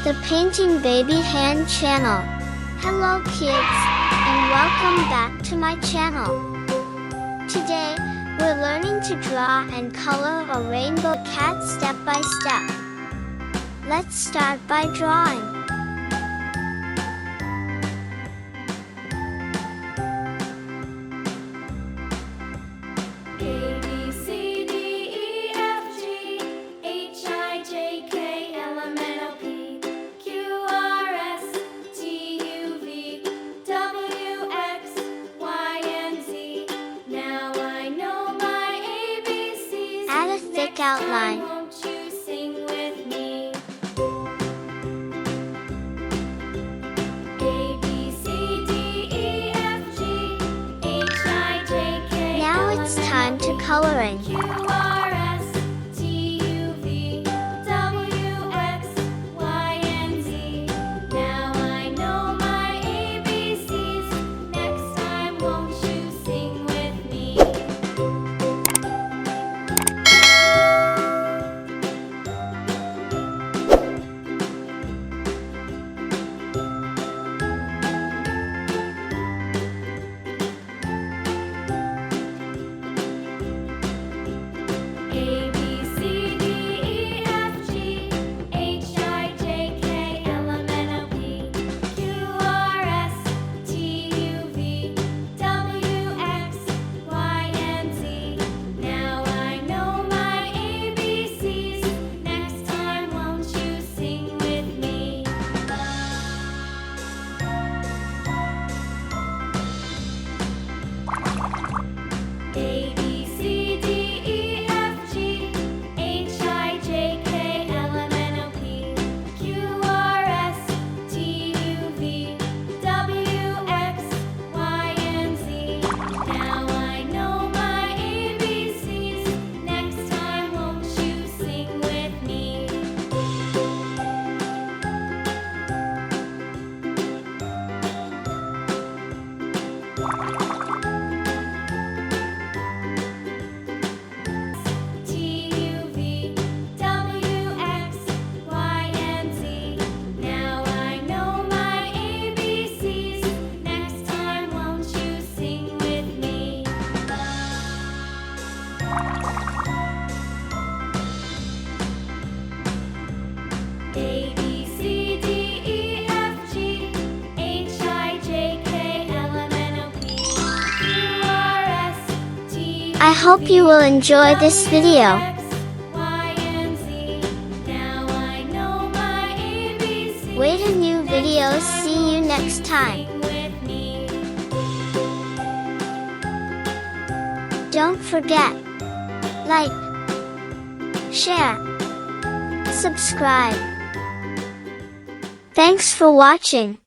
the Painting Baby Hand channel. Hello kids, and welcome back to my channel. Today, we're learning to draw and color a rainbow cat step by step. Let's start by drawing. Add a thick outline. Won't you sing with me? A, B, C, D, E, F, G, H, I, J, K, Now it's time to coloring. Q, R, S, T, U, V, W, X, Y, and Z. Now I know my ABCs. Next time, won't you sing with me? A, B, C, D, E, F, G, H, I, J, K, L, M, N, O, P, Q, R, S, T, U, V, W, X, Y, and Z. Now I know my ABCs. Next time, won't you sing with me? A, B, C, D, E, F, G, H, I, J, K, L, M, N, O, P, Q, R, S, T, U, V, W, X, Y, and Z. Now I know my ABCs. Next time, won't you sing with me? T, U, V, W, X, Y, and Z. Now I know my ABCs. Next time, won't you sing with me? A, B, C, D, E, F, G, H, I, J, K, L, M, N, O, P, Q, R, S, T, I hope you will enjoy this video. X, Y, and Z. Now I know my ABCs. Wait a new videos. See you next time. Sing with me. Don't forget, like, share, subscribe. Thanks for watching.